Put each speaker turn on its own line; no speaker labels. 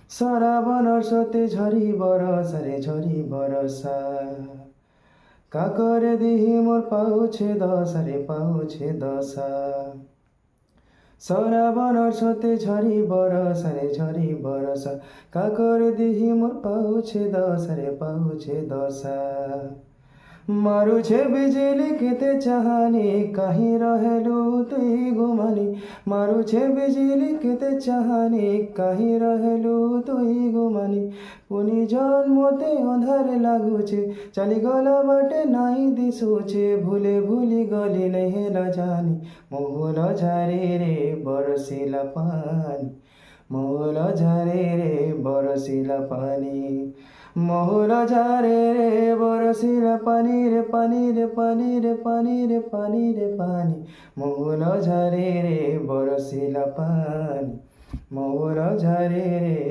শ্রাবণর স্রোতে ঝরি বরষা রে ঝরি বরষা। কাকরে দিহি মোর পাউছে দশা রে পাউছে দশা। শ্রাবণর স্রোতে ঝরি বরষা রে ঝরি বরষা। কাকরে দিহি মোর পাউছে দশা রে পাউছে দশা। मारुछे बिजली केते चाहनी कहीं रहेलू तुई गुमानी। मारुछे बिजली केते चाहनी कहीं रहेलू तुई गुमानी। पुनि जन्मते अंधार लागुचे चली गला बाटे नाई दिसुचे। भूले भूली गली नहीं जानी मोहल झारे रे बरसिला पानी। मोहल झारे रे बरसिला पानी। मोहल झारे रे बरसिला पानी रे पानी रे पानी रे पानी रे पानी रे पानी। मोहल झारे रे बरसिला पानी। मोहल झारे रे।